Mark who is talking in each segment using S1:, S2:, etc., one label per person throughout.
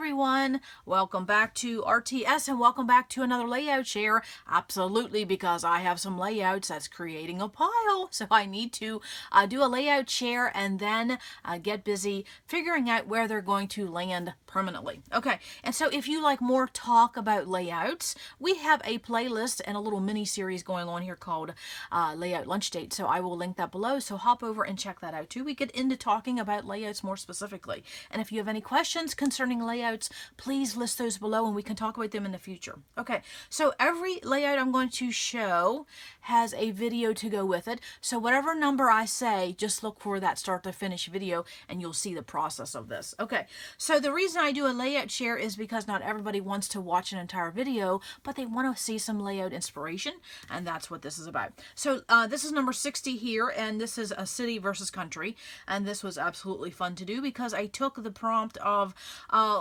S1: everyone, welcome back to RTS and welcome back to another layout share. Absolutely, because I have some layouts that's creating a pile, so I need to do a layout share and then get busy figuring out where they're going to land permanently. Okay, and so if you like more talk about layouts, we have a playlist and a little mini series going on here called Layout Lunch Date, so I will link that below, so hop over and check that out too. We get into talking about layouts more specifically, and if you have any questions concerning layouts, please list those below and we can talk about them in the future. Okay, so every layout I'm going to show has a video to go with it, so whatever number I say, just look for that start to finish video and you'll see the process of this. Okay, so the reason I do a layout share is because not everybody wants to watch an entire video, but they want to see some layout inspiration, and that's what this is about. So this is number 60 here, and this is a city versus country, and this was absolutely fun to do because I took the prompt of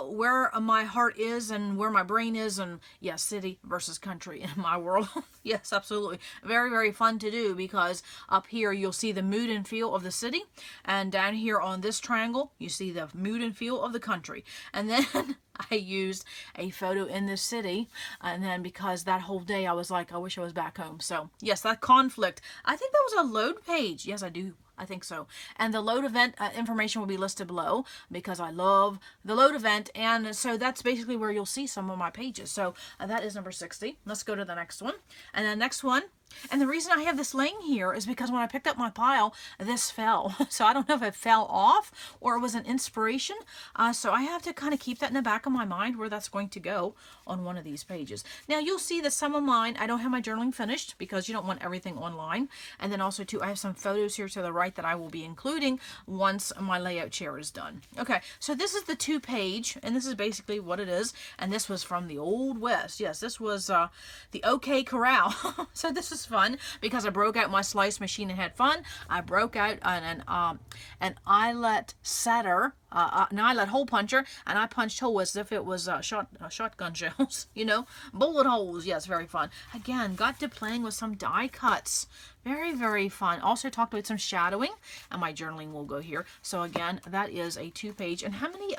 S1: where my heart is and where my brain is, and yes, city versus country in my world. Yes, absolutely. Very, very fun to do because up here you'll see the mood and feel of the city, and down here on this triangle you see the mood and feel of the country. And then I used a photo in the city, and then because that whole day I was like, I wish I was back home. So yes, that conflict. I think that was a load page. Yes, I do. I think so. And the load event information will be listed below because I love the load event. And so that's basically where you'll see some of my pages. So that is number 60. Let's go to the next one. And the next one. And the reason I have this laying here is because when I picked up my pile, this fell. So I don't know if it fell off or it was an inspiration. So I have to kind of keep that in the back of my mind where that's going to go on one of these pages. Now you'll see that some of mine, I don't have my journaling finished because you don't want everything online. And then also too, I have some photos here to the right that I will be including once my layout share is done. Okay, so this is the 2-page, and this is basically what it is. And this was from the Old West. Yes, this was the OK Corral. So this is fun because I broke out my slice machine and had fun. I broke out an eyelet setter, an eyelet hole puncher, and I punched holes as if it was shotgun shells, you know, bullet holes. Yes, very fun. Again, got to playing with some die cuts. Very, very fun. Also talked about some shadowing, and my journaling will go here. So again, that is a 2-page. And how many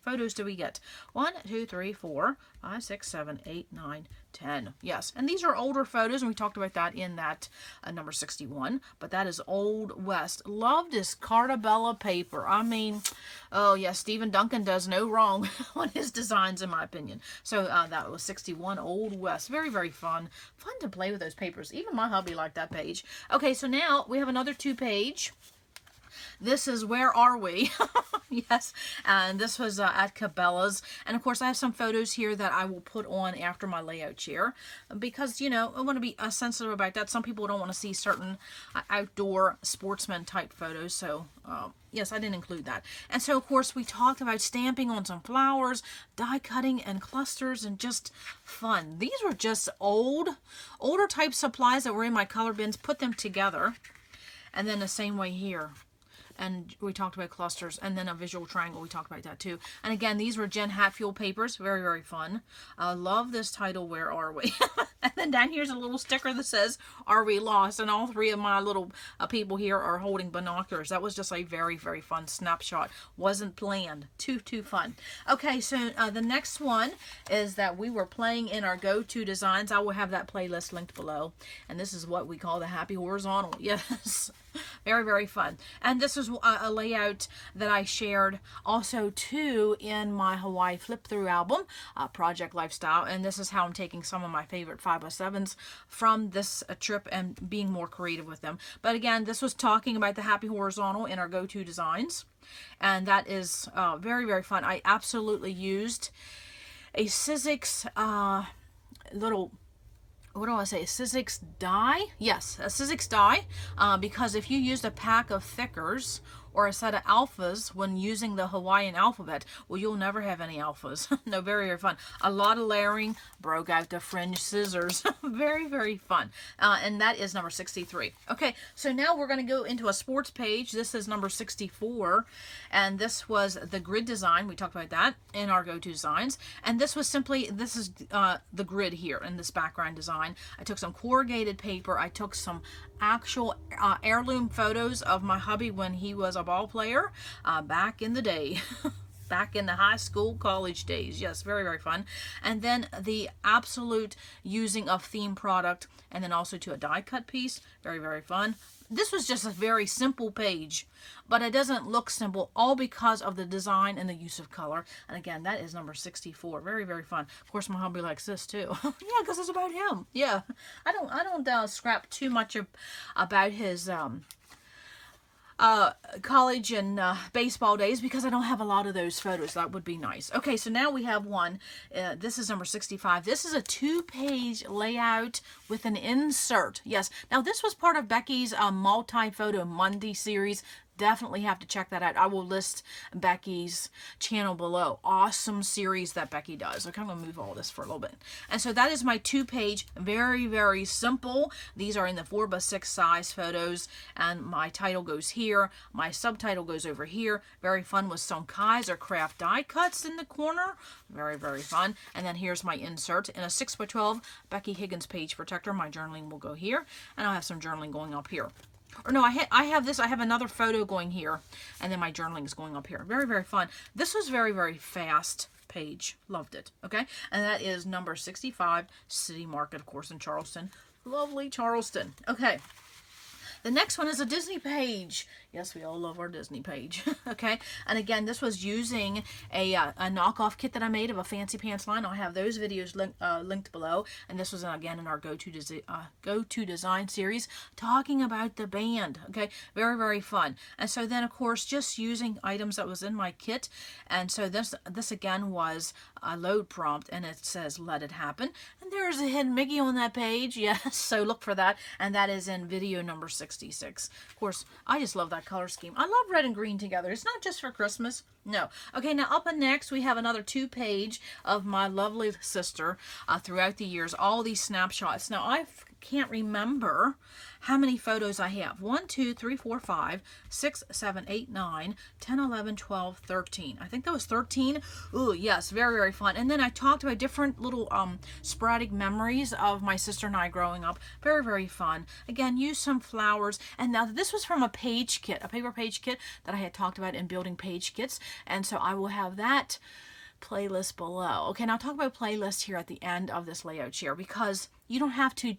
S1: photos do we get? 1, 2, 3, 4, 5, 6, 7, 8, 9, 10. Yes, and these are older photos, and we talked about that in that number 61, but that is Old West. Love this Cartabella paper. I mean, oh yes, Stephen Duncan does no wrong on his designs, in my opinion. So that was 61, Old West. Very, very fun. Fun to play with those papers. Even my hubby liked that page. Okay, so now we have another 2-page. This is Where Are We? Yes, and this was at Cabela's. And of course, I have some photos here that I will put on after my layout share because, you know, I want to be sensitive about that. Some people don't want to see certain outdoor sportsman type photos. So, yes, I didn't include that. And so, of course, we talked about stamping on some flowers, die cutting and clusters, and just fun. These were just older type supplies that were in my color bins, put them together. And then the same way here. And we talked about clusters, and then a visual triangle, we talked about that too. And again, these were Jen Hatfield papers, very, very fun. I love this title, Where Are We? And then down here's a little sticker that says, Are We Lost? And all three of my little people here are holding binoculars. That was just a very, very fun snapshot. Wasn't planned. Too fun. Okay, so the next one is that we were playing in our go-to designs. I will have that playlist linked below. And this is what we call the happy horizontal. Yes. Very, very fun. And this is a layout that I shared also too in my Hawaii flip through album, Project Lifestyle. And this is how I'm taking some of my favorite 507s from this trip and being more creative with them. But again, this was talking about the happy horizontal in our go-to designs. And that is very, very fun. I absolutely used a Sizzix little... what do I say? A Sizzix die? Yes, a Sizzix die. Because if you used a pack of thickers or a set of alphas when using the Hawaiian alphabet, well, you'll never have any alphas. No, very, very fun. A lot of layering, broke out the fringe scissors. Very, very fun. And that is number 63. Okay, so now we're going to go into a sports page. This is number 64, and this was the grid design. We talked about that in our go-to designs. And this was simply, this is the grid here in this background design. I took some corrugated paper. I took some actual heirloom photos of my hubby when he was a ball player back in the day. back in the high school, college days. Yes, very, very fun. And then the absolute using of theme product, and then also to a die cut piece. Very, very fun. This was just a very simple page, but it doesn't look simple, all because of the design and the use of color. And again, that is number 64. Very, very fun. Of course, my hubby likes this too. Yeah, because it's about him. Yeah, I don't scrap too much about his college and baseball days, because I don't have a lot of those photos. That would be nice. Okay, so now we have one. This is number 65. This is a 2-page layout with an insert. Yes. Now this was part of Becky's multi-photo Monday series. Definitely have to check that out. I will list Becky's channel below. Awesome series that Becky does. Okay, I'm going to move all this for a little bit. And so that is my 2-page, very, very simple. These are in the 4x6 size photos, and my title goes here. My subtitle goes over here. Very fun with some Kaiser craft die cuts in the corner. Very, very fun. And then here's my insert in a 6x12 Becky Higgins page protector. My journaling will go here, and I'll have some journaling going up here. Or no, I have this. I have another photo going here, and then my journaling is going up here. Very, very fun. This was very, very fast page. Loved it. Okay, and that is number 65, City Market, of course, in Charleston. Lovely Charleston. Okay. The next one is a Disney page. Yes, we all love our Disney page. Okay, and again, this was using a knockoff kit that I made of a fancy pants line. I'll have those videos linked below. And this was again in our go-to design series, talking about the band. Okay, very, very fun. And so then, of course, just using items that was in my kit. And so this again was a load prompt, and it says "Let It Happen." And there's a hidden Mickey on that page. Yes, so look for that. And that is in video number 66. Of course, I just love that color scheme. I love red and green together. It's not just for Christmas. No. Okay, now up and next we have another 2-page of my lovely sister throughout the years. All these snapshots. Now I can't remember how many photos I have. 1, 2, 3, 4, 5, 6, 7, 8, 9, 10, 11, 12, 13. I think that was 13. Ooh, yes, very, very fun. And then I talked about different little sporadic memories of my sister and I growing up. Very, very fun. Again, use some flowers. And now this was from a page kit, a paper page kit that I had talked about in building page kits. And so I will have that playlist below. Okay, now I'll talk about playlists here at the end of this layout share, because you don't have to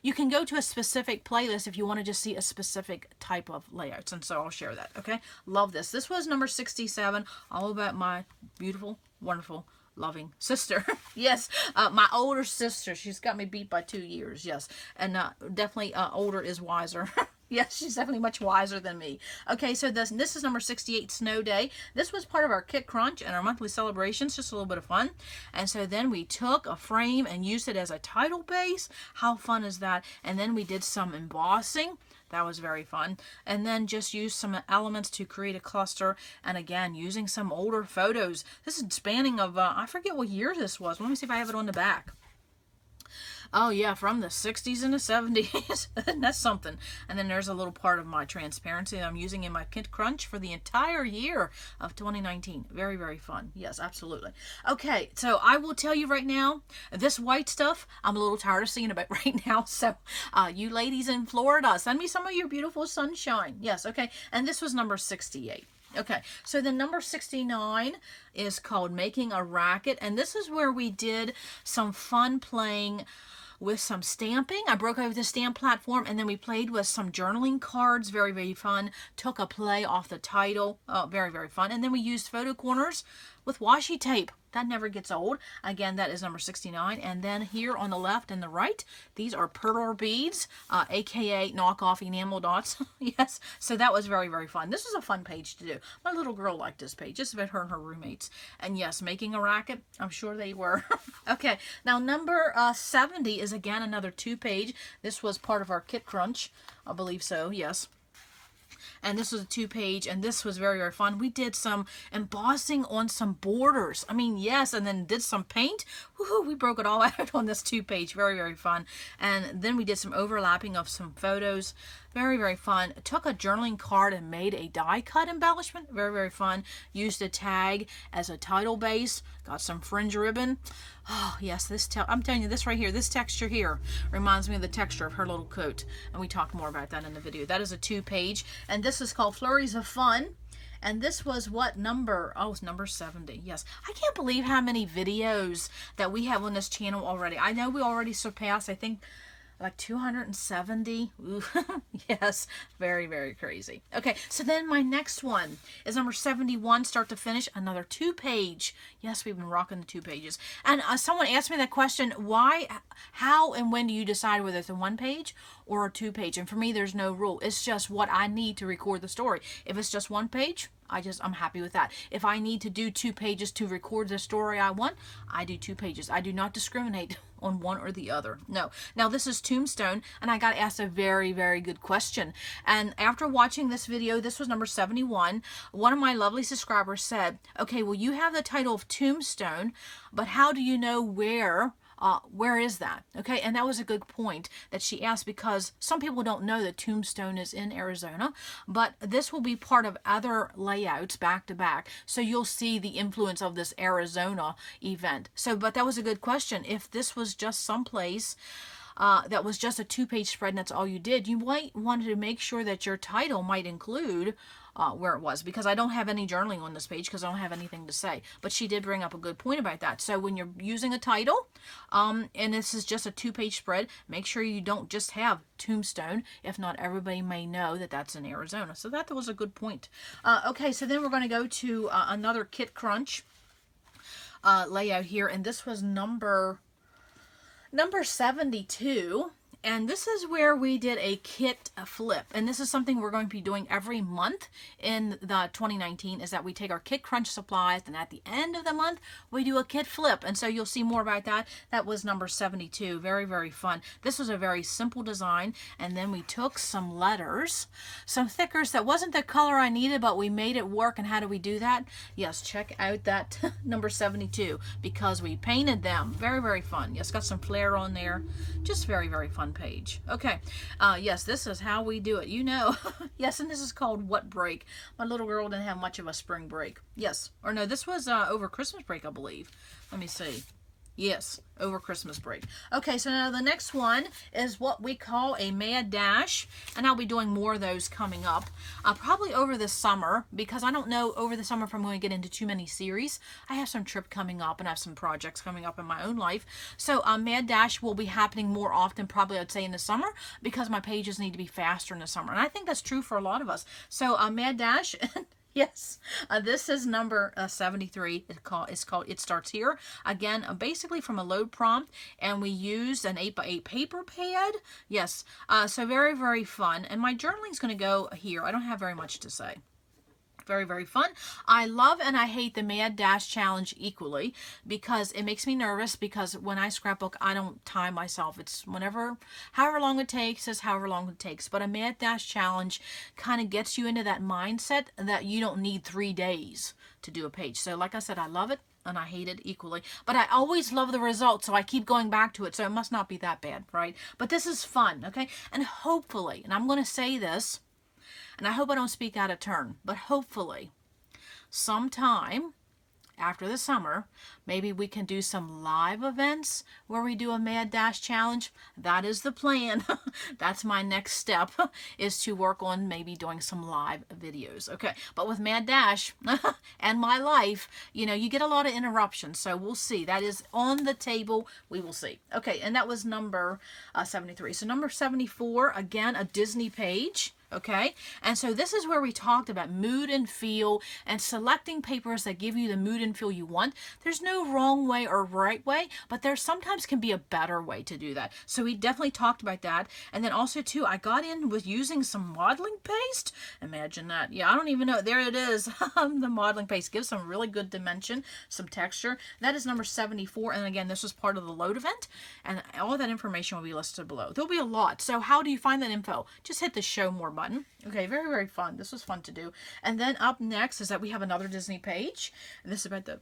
S1: you can go to a specific playlist if you want to just see a specific type of layouts. And so I'll share that. Okay, love this. This was number 67, all about my beautiful, wonderful, loving sister. Yes, my older sister. She's got me beat by 2 years. Yes, and definitely older is wiser. Yes, she's definitely much wiser than me. Okay, so this is number 68, Snow Day. This was part of our Kit Crunch and our monthly celebrations, just a little bit of fun. And so then we took a frame and used it as a title base. How fun is that? And then we did some embossing. That was very fun. And then just used some elements to create a cluster. And again, using some older photos. This is spanning of, I forget what year this was. Let me see if I have it on the back. Oh yeah, from the 60s and the 70s. That's something. And then there's a little part of my transparency that I'm using in my Kit Crunch for the entire year of 2019. Very, very fun. Yes, absolutely. Okay, so I will tell you right now, this white stuff, I'm a little tired of seeing about right now. So you ladies in Florida, send me some of your beautiful sunshine. Yes, okay. And this was number 68. Okay, so the number 69 is called Making a Racket. And this is where we did some fun playing with some stamping. I broke out with the stamp platform, and then we played with some journaling cards. Very, very fun. Took a play off the title. Very, very fun. And then we used photo corners with washi tape. That never gets old. Again, that is number 69. And then here on the left and the right, these are perler beads, aka knockoff enamel dots. Yes, so that was very, very fun. This was a fun page to do. My little girl liked this page, just about her and her roommates. And yes, making a racket, I'm sure they were. Okay, now number 70 is again another 2-page. This was part of our Kit Crunch, I believe so, yes. And this was a 2-page, and this was very, very fun. We did some embossing on some borders. I mean, yes, and then did some paint. Woohoo, we broke it all out on this 2-page. Very, very fun. And then we did some overlapping of some photos. Very, very fun. Took a journaling card and made a die cut embellishment. Very, very fun. Used a tag as a title base. Got some fringe ribbon. Oh, yes, I'm telling you, this right here, this texture here reminds me of the texture of her little coat. And we talked more about that in the video. That is a 2-page. And this is called Flurries of Fun. And this was what number? Oh, it's number 70. Yes. I can't believe how many videos that we have on this channel already. I know we already surpassed, I think, like 270. Ooh, yes, very, very crazy. Okay, so then my next one is number 71, start to finish, another 2-page. Yes, we've been rocking the 2 pages. And someone asked me that question, why, how, and when do you decide whether it's a 1-page or a 2-page? And for me, there's no rule. It's just what I need to record the story. If it's just 1 page, I'm happy with that. If I need to do 2 pages to record the story I want, I do 2 pages. I do not discriminate on one or the other. No. Now this is Tombstone, and I got asked a very, very good question. And after watching this video, this was number 71, one of my lovely subscribers said, okay, well, you have the title of Tombstone, but how do you know where is that? Okay, and that was a good point that she asked, because some people don't know that Tombstone is in Arizona, but this will be part of other layouts back to back, so you'll see the influence of this Arizona event. So, but that was a good question. If this was just someplace that was just a 2-page spread and that's all you did, you might want to make sure that your title might include where it was, because I don't have any journaling on this page because I don't have anything to say. But she did bring up a good point about that. So when you're using a title, and this is just a 2-page spread, make sure you don't just have Tombstone. If not, everybody may know that that's in Arizona. So that was a good point. Okay, so then we're going to go to another Kit Crunch layout here, and this was number 72. And this is where we did a kit flip. And this is something we're going to be doing every month in the 2019, is that we take our Kit Crunch supplies, and at the end of the month, we do a kit flip. And so you'll see more about that. That was number 72. Very, very fun. This was a very simple design. And then we took some letters, some thickers that wasn't the color I needed, but we made it work. And how do we do that? Yes, check out that number 72, because we painted them. Very, very fun. Yes, got some flair on there. Just very, very fun page. Okay, yes, this is how we do it, you know. Yes, and this is called What Break. My little girl didn't have much of a spring break. Yes, or no, this was over Christmas break, I believe. Let me see. Yes, over Christmas break. Okay, so now the next one is what we call a mad dash, and I'll be doing more of those coming up, probably over the summer, because I don't know over the summer if I'm going to get into too many series. I have some trip coming up, and I have some projects coming up in my own life. So mad dash will be happening more often, probably I'd say in the summer, because my pages need to be faster in the summer, and I think that's true for a lot of us. So mad dash. Yes, this is number 73. It's called It Starts Here. Again, basically from a load prompt, and we used an 8x8 paper pad. Yes, so very, very fun. And my journaling is going to go here. I don't have very much to say. Very, very fun. I love and I hate the Mad Dash Challenge equally, because it makes me nervous, because when I scrapbook, I don't time myself. It's whenever, however long it takes is however long it takes. But a Mad Dash Challenge kind of gets you into that mindset that you don't need 3 days to do a page. So like I said, I love it and I hate it equally. But I always love the results, so I keep going back to it. So it must not be that bad, right? But this is fun, okay? And hopefully, and I'm going to say this, and I hope I don't speak out of turn, but hopefully sometime after the summer, maybe we can do some live events where we do a Mad Dash Challenge. That is the plan. That's my next step, is to work on maybe doing some live videos. Okay, but with Mad Dash and my life, you know, you get a lot of interruptions, so we'll see. That is on the table. We will see. Okay, and that was number 73. So number 74, again, a Disney page. Okay, and so this is where we talked about mood and feel and selecting papers that give you the mood and feel you want. There's no wrong way or right way, but there sometimes can be a better way to do that. So we definitely talked about that. And then also too, I got in with using some modeling paste. Imagine that. Yeah, I don't even know. There it is. The modeling paste gives some really good dimension, some texture. That is number 74. And again, this was part of the load event, and all that information will be listed below. There'll be a lot. So how do you find that info? Just hit the show more button. Okay, very, very fun. This was fun to do. And then up next is that we have another Disney page. And this is about the,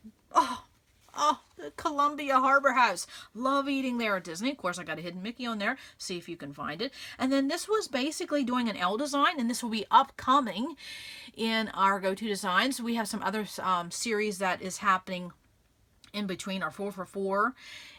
S1: the Columbia Harbor House. Love eating there at Disney. Of course, I got a hidden Mickey on there. See if you can find it. And then this was basically doing an L design, and this will be upcoming in our go-to designs. We have some other series that is happening in between our 4 for 4.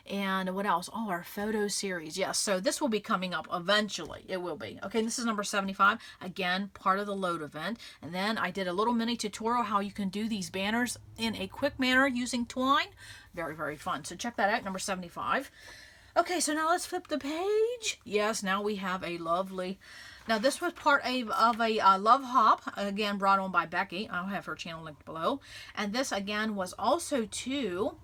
S1: And what else? Oh, our photo series. Yes, so this will be coming up eventually. It will be. Okay, this is number 75. Again, part of the load event. And then I did a little mini tutorial how you can do these banners in a quick manner using twine. Very, very fun. So check that out, number 75. Okay, so now let's flip the page. Yes, now we have a lovely... Now, this was part of a Love Hop, again, brought on by Becky. I'll have her channel linked below. And this, again, was also, too,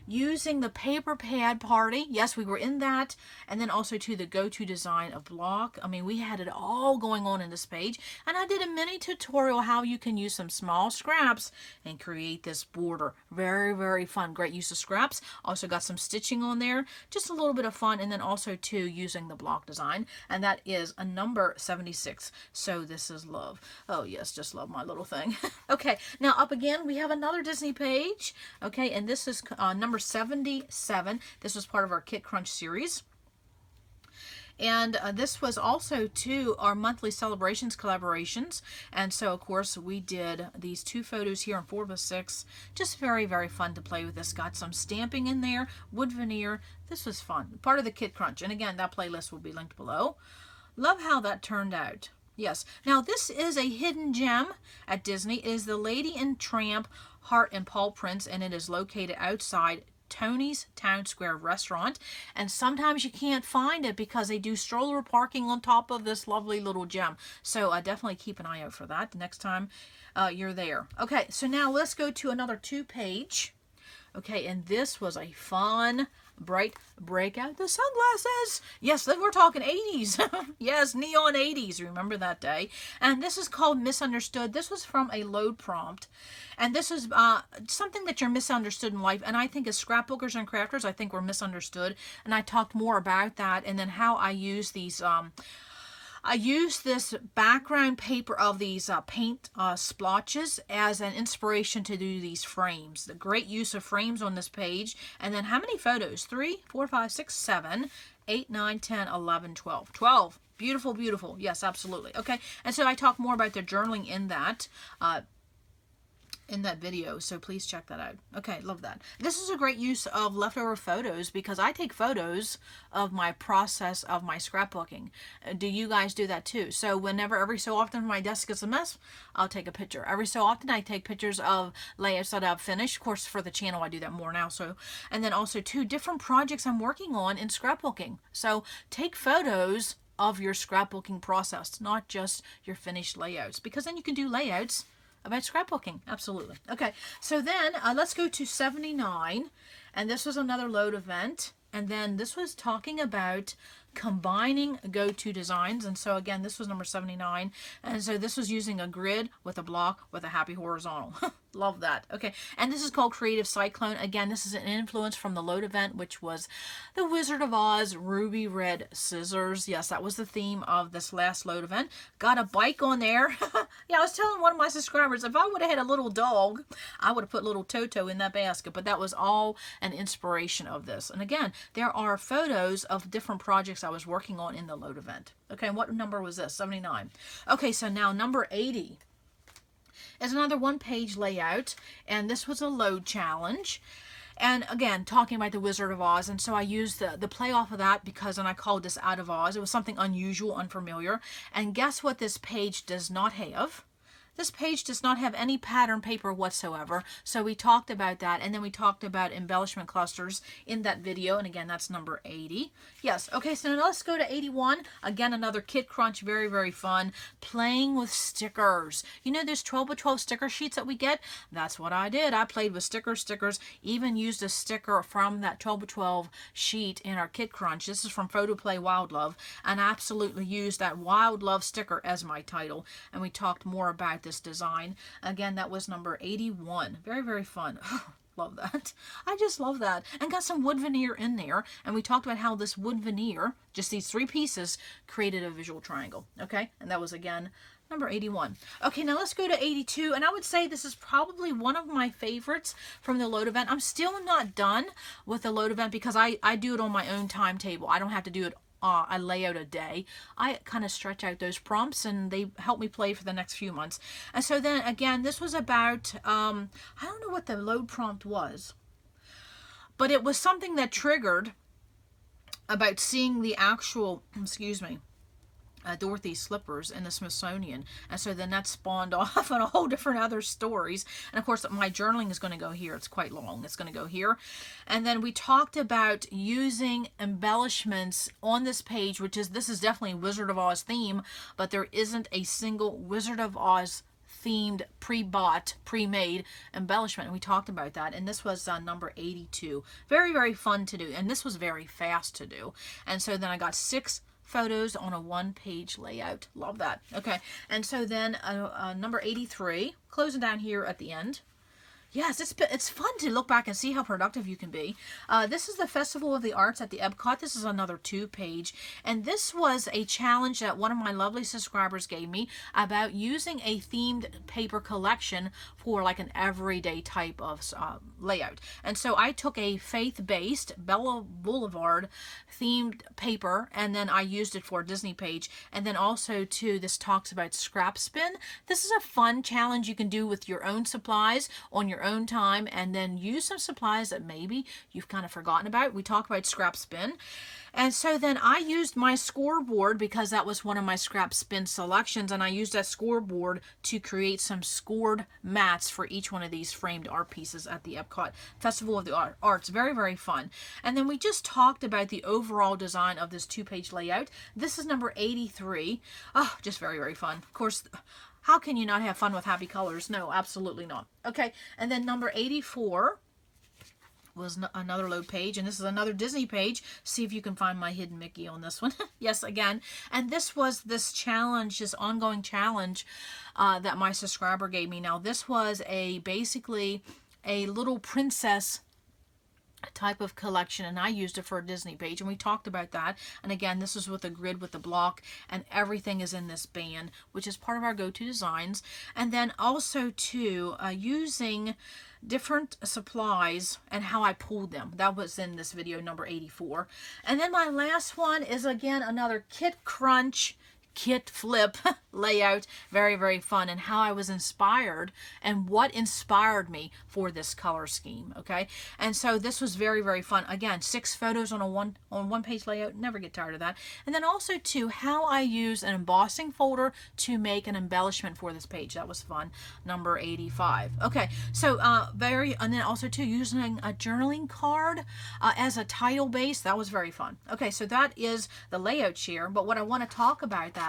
S1: using the paper pad party. Yes, we were in that. And then also to the go-to design of block. I mean, we had it all going on in this page. And I did a mini tutorial how you can use some small scraps and create this border. Very, very fun. Great use of scraps. Also got some stitching on there. Just a little bit of fun. And then also, too, using the block design. And that is a number 76. So this is love. Oh, yes, just love my little thing. Okay, now up again, we have another Disney page. Okay, and this is number 77. This was part of our Kit Crunch series. And this was also, too, our monthly celebrations collaborations. And so, of course, we did these 2 photos here in 4x6. Just very, very fun to play with this. Got some stamping in there, wood veneer. This was fun. Part of the Kit Crunch. And again, that playlist will be linked below. Love how that turned out. Yes. Now, this is a hidden gem at Disney. It is the Lady and Tramp Heart and Paw Prints, and it is located outside Tony's Town Square restaurant. And sometimes you can't find it because they do stroller parking on top of this lovely little gem. So definitely keep an eye out for that the next time you're there. Okay, so now let's go to another 2-page. Okay, and this was a fun, bright breakout. The sunglasses. Yes, we're talking 80s. Yes, neon 80s. Remember that day. And this is called Misunderstood. This was from a load prompt. And this is something that you're misunderstood in life. And I think as scrapbookers and crafters, I think we're misunderstood. And I talked more about that and then how I use these... I use this background paper of these paint splotches as an inspiration to do these frames. The great use of frames on this page. And then how many photos? 3, 4, 5, 6, 7, 8, 9, 10, 11, 12. 12. Beautiful, beautiful. Yes, absolutely. Okay, and so I talk more about the journaling in that video, so please check that out. Okay, love that. This is a great use of leftover photos because I take photos of my process of my scrapbooking. Do you guys do that too? So whenever, every so often my desk is a mess, I'll take a picture. Every so often I take pictures of layouts that I've finished. Of course, for the channel I do that more now. So, and then also 2 different projects I'm working on in scrapbooking. So take photos of your scrapbooking process, not just your finished layouts, because then you can do layouts about scrapbooking. Absolutely. Okay, so then let's go to 79, and this was another load event, and then this was talking about combining go-to designs. And so again, this was number 79, and so this was using a grid with a block with a happy horizontal. Love that. Okay, and this is called Creative Cyclone. Again, this is an influence from the load event, which was the Wizard of Oz ruby red scissors. Yes, that was the theme of this last load event. Got a bike on there. Yeah, I was telling one of my subscribers, if I would have had a little dog, I would have put little Toto in that basket, but that was all an inspiration of this. And again, there are photos of different projects I was working on in the load event. Okay, and what number was this? 79. Okay, so now number 80 is another 1-page layout, and this was a load challenge. And again, talking about the Wizard of Oz, and so I used the play off of that because, and I called this Out of Oz. It was something unusual, unfamiliar. And guess what this page does not have? This page does not have any pattern paper whatsoever. So we talked about that, and then we talked about embellishment clusters in that video. And again, that's number 80. Yes, okay, so now let's go to 81. Again, another Kit Crunch, very, very fun. Playing with stickers. You know those 12 by 12 sticker sheets that we get? That's what I did. I played with stickers, even used a sticker from that 12 by 12 sheet in our Kit Crunch. This is from Photo Play Wild Love, and I absolutely used that Wild Love sticker as my title. And we talked more about this design. Again, that was number 81. Very, very fun. Love that. I just love that. And got some wood veneer in there. And we talked about how this wood veneer, just these 3 pieces, created a visual triangle. Okay? And that was, again, number 81. Okay, now let's go to 82. And I would say this is probably one of my favorites from the load event. I'm still not done with the load event because I do it on my own timetable. I don't have to do it I lay out a day. I kind of stretch out those prompts and they help me play for the next few months. And so then again, this was about, I don't know what the load prompt was. but it was something that triggered about seeing the actual, excuse me, Dorothy's slippers in the Smithsonian. And so then that spawned off on a whole different other stories. And of course, my journaling is going to go here. It's quite long. It's going to go here. And then we talked about using embellishments on this page, which is, this is definitely Wizard of Oz theme, but there isn't a single Wizard of Oz themed, pre-bought, pre-made embellishment. And we talked about that. And this was number 82. Very, very fun to do. And this was very fast to do. And so then I got 6 photos on a 1-page layout. Love that. Okay, and so then number 83, closing down here at the end. Yes, it's fun to look back and see how productive you can be. This is the Festival of the Arts at the Epcot. This is another 2-page. And this was a challenge that one of my lovely subscribers gave me about using a themed paper collection for like an everyday type of layout. And so I took a faith-based Bella Boulevard themed paper, and then I used it for a Disney page. And then also too, this talks about scrap spin. This is a fun challenge you can do with your own supplies on your own time, and then use some supplies that maybe you've kind of forgotten about. We talk about scrap spin. And so then I used my scoreboard, because that was one of my scrap spin selections, and I used that scoreboard to create some scored mats for each one of these framed art pieces at the Epcot Festival of the Arts. Very, very fun. And then we just talked about the overall design of this 2-page layout. This is number 83. Oh, just very, very fun. Of course, how can you not have fun with happy colors? No, absolutely not. Okay, and then number 84 was another load page, and this is another Disney page. See if you can find my hidden Mickey on this one. Yes, again. And this was this challenge, this ongoing challenge that my subscriber gave me. Now, this was basically a little princess type of collection, and I used it for a Disney page, and we talked about that. And again, this is with a grid with the block, and everything is in this band, which is part of our go-to designs. And then also too, using different supplies and how I pulled them. That was in this video number 84. And then my last one is again another Kit Crunch kit flip layout. Very, very fun, and how I was inspired and what inspired me for this color scheme. Okay, and so this was very, very fun. Again, 6 photos on a one page layout. Never get tired of that. And then also too, how I use an embossing folder to make an embellishment for this page. That was fun. Number 85. Okay, so and then also too, using a journaling card as a title base. That was very fun. Okay, so that is the layout share. But what I want to talk about that,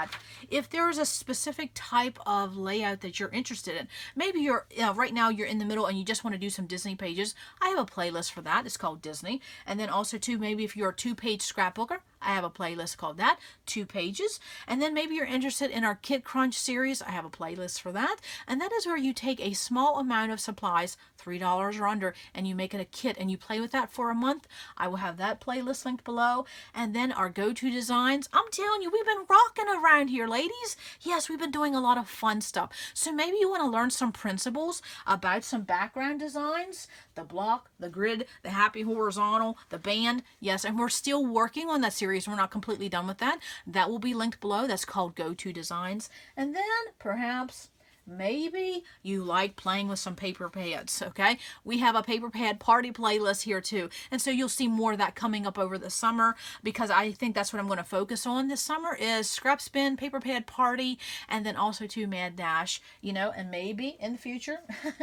S1: if there's a specific type of layout that you're interested in, maybe you're right now you're in the middle and you just want to do some Disney pages, I have a playlist for that. It's called Disney. And then also too, maybe if you're a 2-page scrapbooker, I have a playlist called that, 2 pages. And then maybe you're interested in our Kit Crunch series. I have a playlist for that. And that is where you take a small amount of supplies, $3 or under, and you make it a kit, and you play with that for a month. I will have that playlist linked below. And then our go-to designs. I'm telling you, we've been rocking around here, ladies. Yes, we've been doing a lot of fun stuff. So maybe you want to learn some principles about some background designs, the block, the grid, the happy horizontal, the band. Yes, and we're still working on that series. We're not completely done with that. That will be linked below. That's called Go-To Designs. And then perhaps maybe you like playing with some paper pads, okay? We have a paper pad party playlist here too. And so you'll see more of that coming up over the summer, because I think that's what I'm going to focus on this summer is scrap spin, paper pad party, and then also too Mad Dash, you know, and maybe in the future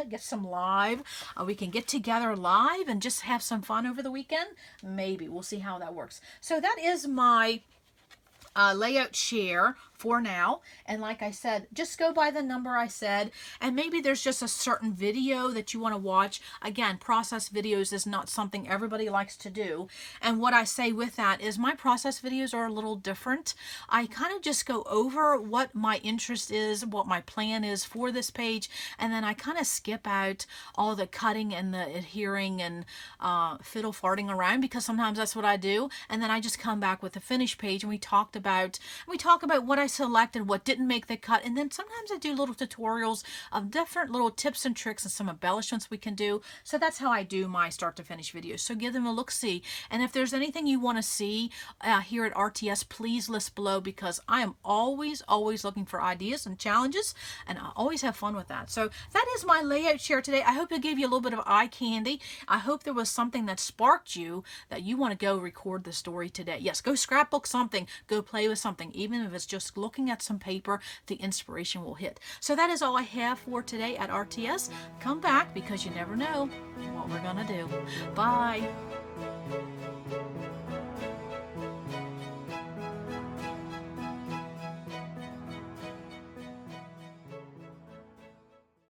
S1: get some live. We can get together live and just have some fun over the weekend. Maybe. We'll see how that works. So that is my layout share for now. And like I said, just go by the number I said, and maybe there's just a certain video that you want to watch. Again, process videos is not something everybody likes to do. And what I say with that is my process videos are a little different. I kind of just go over what my interest is, what my plan is for this page, and then I kind of skip out all the cutting and the adhering and fiddle farting around, because sometimes that's what I do. And then I just come back with the finished page, and we talk about what I selected, what didn't make the cut, and then sometimes I do little tutorials of different little tips and tricks and some embellishments we can do. So that's how I do my start to finish videos. So give them a look-see. And if there's anything you want to see here at RTS, please list below, because I am always looking for ideas and challenges, and I always have fun with that. So that is my layout share today. I hope it gave you a little bit of eye candy. I hope there was something that sparked you that you want to go record the story today. Yes, go scrapbook something, go play with something. Even if it's just looking at some paper, the inspiration will hit. So that is all I have for today at RTS. Come back, because you never know what we're gonna do. Bye.